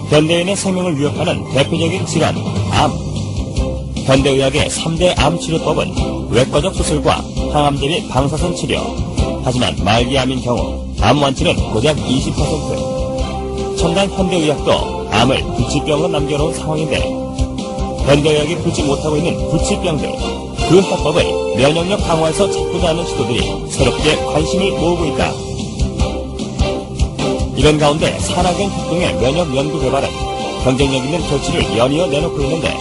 현대인의 생명을 위협하는 대표적인 질환, 암. 현대의학의 3대 암 치료법은 외과적 수술과 항암제 및 방사선 치료. 하지만 말기암인 경우 암 완치는 고작 20%. 첨단 현대의학도 암을 불치병으로 남겨놓은 상황인데 현대의학이 풀지 못하고 있는 불치병들, 그 해법을 면역력 강화에서 찾고자 하는 시도들이 새롭게 관심을 모으고 있다. 이런 가운데 산화균 활동의 면역 연구 개발은 경쟁력 있는 조치를 연이어 내놓고 있는데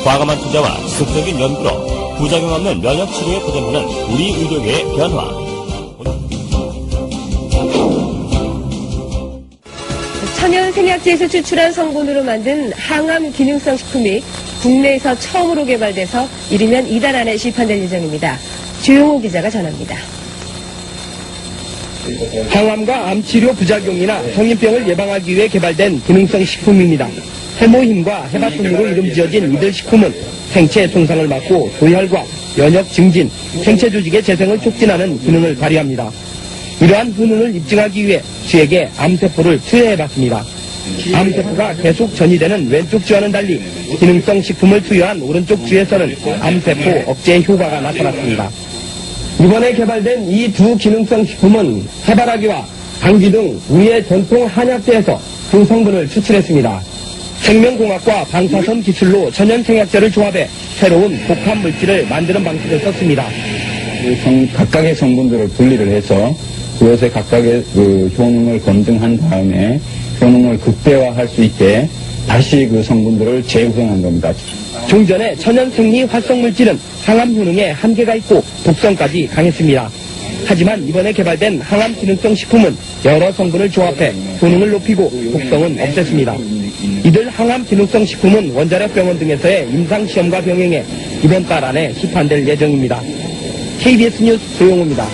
과감한 투자와 지속적인 연구로 부작용 없는 면역 치료에 도전하는 우리 의료계의 변화. 천연 생약제에서 추출한 성분으로 만든 항암 기능성 식품이 국내에서 처음으로 개발돼서 이르면 이달 안에 시판될 예정입니다. 주용호 기자가 전합니다. 항암과 암치료 부작용이나 성인병을 예방하기 위해 개발된 기능성 식품입니다. 해모힘과 해바톤으로 이름 지어진 이들 식품은 생체 손상을 막고 도혈과 면역 증진, 생체 조직의 재생을 촉진하는 기능을 발휘합니다. 이러한 효능을 입증하기 위해 쥐에게 암세포를 투여해봤습니다. 암세포가 계속 전이되는 왼쪽 쥐와는 달리 기능성 식품을 투여한 오른쪽 쥐에서는 암세포 억제 효과가 나타났습니다. 이번에 개발된 이 두 기능성 식품은 해바라기와 당귀 등 우리의 전통 한약재에서 그 성분을 추출했습니다. 생명공학과 방사선 기술로 천연생약제를 조합해 새로운 복합 물질을 만드는 방식을 썼습니다. 각각의 성분들을 분리를 해서 그것의 각각의 효능을 검증한 다음에 효능을 극대화할 수 있게 다시 그 성분들을 재구성한 겁니다. 종전의 천연생리 활성물질은 항암 효능에 한계가 있고 독성까지 강했습니다. 하지만 이번에 개발된 항암 기능성 식품은 여러 성분을 조합해 효능을 높이고 독성은 없앴습니다. 이들 항암 기능성 식품은 원자력 병원 등에서의 임상시험과 병행해 이번 달 안에 시판될 예정입니다. KBS 뉴스 조용호입니다.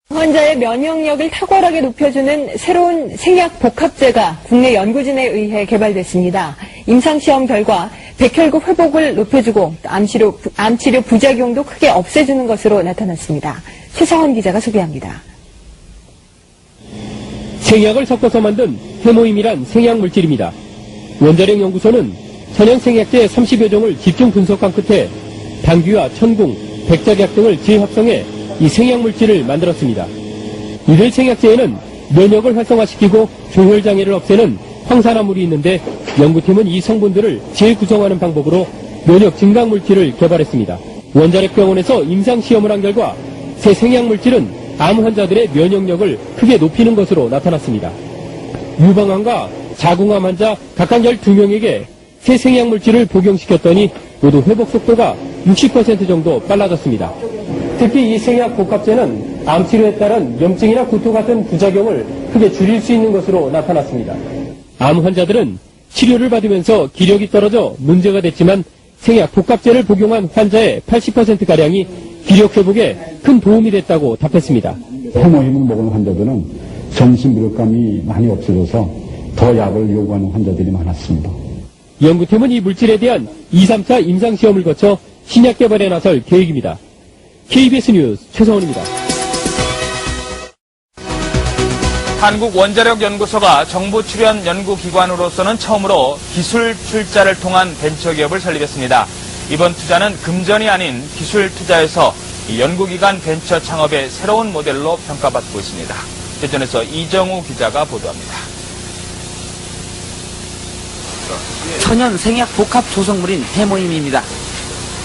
환자의 면역력을 탁월하게 높여주는 새로운 생약 복합제가 국내 연구진에 의해 개발됐습니다. 임상시험 결과 백혈구 회복을 높여주고 암치료 부작용도 크게 없애주는 것으로 나타났습니다. 최상원 기자가 소개합니다. 생약을 섞어서 만든 해모임이란 생약물질입니다. 원자력 연구소는 천연생약제 30여 종을 집중 분석한 끝에 당귀와 천궁, 백작약 등을 재합성해 이 생약물질을 만들었습니다. 이들 생약제에는 면역을 활성화시키고 조혈장애를 없애는 황산화물이 있는데 연구팀은 이 성분들을 재구성하는 방법으로 면역 증강물질을 개발했습니다. 원자력 병원에서 임상시험을 한 결과 새 생약물질은 암 환자들의 면역력을 크게 높이는 것으로 나타났습니다. 유방암과 자궁암 환자 각각 12명에게 새 생약물질을 복용시켰더니 모두 회복 속도가 60% 정도 빨라졌습니다. 특히 이 생약 복합제는 암치료에 따른 염증이나 구토 같은 부작용을 크게 줄일 수 있는 것으로 나타났습니다. 암 환자들은 치료를 받으면서 기력이 떨어져 문제가 됐지만 생약 복합제를 복용한 환자의 80%가량이 기력 회복에 큰 도움이 됐다고 답했습니다. 해모힘을 먹은 환자들은 전신 무력감이 많이 없어져서 더 약을 요구하는 환자들이 많았습니다. 연구팀은 이 물질에 대한 2, 3차 임상시험을 거쳐 신약 개발에 나설 계획입니다. KBS 뉴스 최성원입니다. 한국원자력연구소가 정부 출연 연구기관으로서는 처음으로 기술 출자를 통한 벤처기업을 설립했습니다. 이번 투자는 금전이 아닌 기술 투자에서 연구기관 벤처 창업의 새로운 모델로 평가받고 있습니다. 대전에서 이정우 기자가 보도합니다. 천연 생약 복합 조성물인 해모임입니다.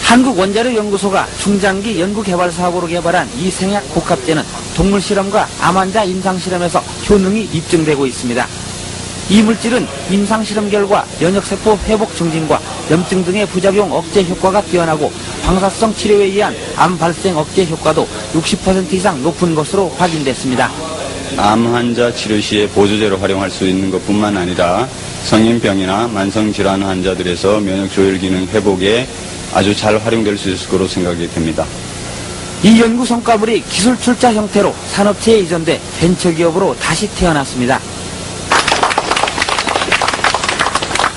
한국원자력연구소가 중장기 연구개발 사업으로 개발한 이 생약 복합제는 동물 실험과 암 환자 임상 실험에서 효능이 입증되고 있습니다. 이 물질은 임상 실험 결과 면역세포 회복 증진과 염증 등의 부작용 억제 효과가 뛰어나고 방사성 치료에 의한 암 발생 억제 효과도 60% 이상 높은 것으로 확인됐습니다. 암 환자 치료 시에 보조제로 활용할 수 있는 것뿐만 아니라 성인병이나 만성질환 환자들에서 면역 조절 기능 회복에 아주 잘 활용될 수 있을 거로 생각이 됩니다. 이 연구 성과물이 기술 출자 형태로 산업체에 이전돼 벤처기업으로 다시 태어났습니다.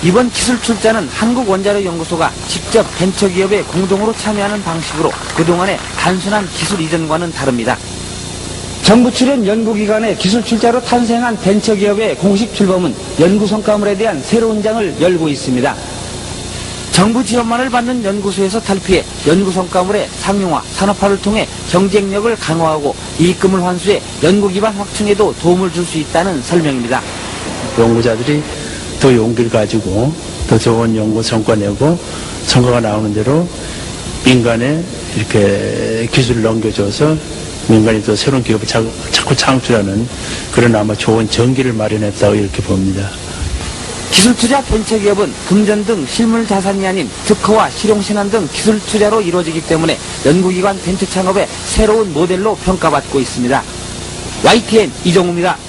이번 기술 출자는 한국원자력연구소가 직접 벤처기업에 공동으로 참여하는 방식으로 그동안의 단순한 기술 이전과는 다릅니다. 정부 출연 연구기관의 기술 출자로 탄생한 벤처기업의 공식 출범은 연구 성과물에 대한 새로운 장을 열고 있습니다. 정부 지원만을 받는 연구소에서 탈피해 연구 성과물의 상용화, 산업화를 통해 경쟁력을 강화하고 이익금을 환수해 연구 기반 확충에도 도움을 줄 수 있다는 설명입니다. 연구자들이 더 용기를 가지고 더 좋은 연구 성과 내고 성과가 나오는 대로 민간에 이렇게 기술을 넘겨줘서 민간이 또 새로운 기업을 자꾸 창출하는 그런 아마 좋은 전기를 마련했다고 이렇게 봅니다. 기술투자 벤처기업은 금전 등 실물 자산이 아닌 특허와 실용신안 등 기술 투자로 이루어지기 때문에 연구기관 벤처 창업의 새로운 모델로 평가받고 있습니다. YTN 이정우입니다.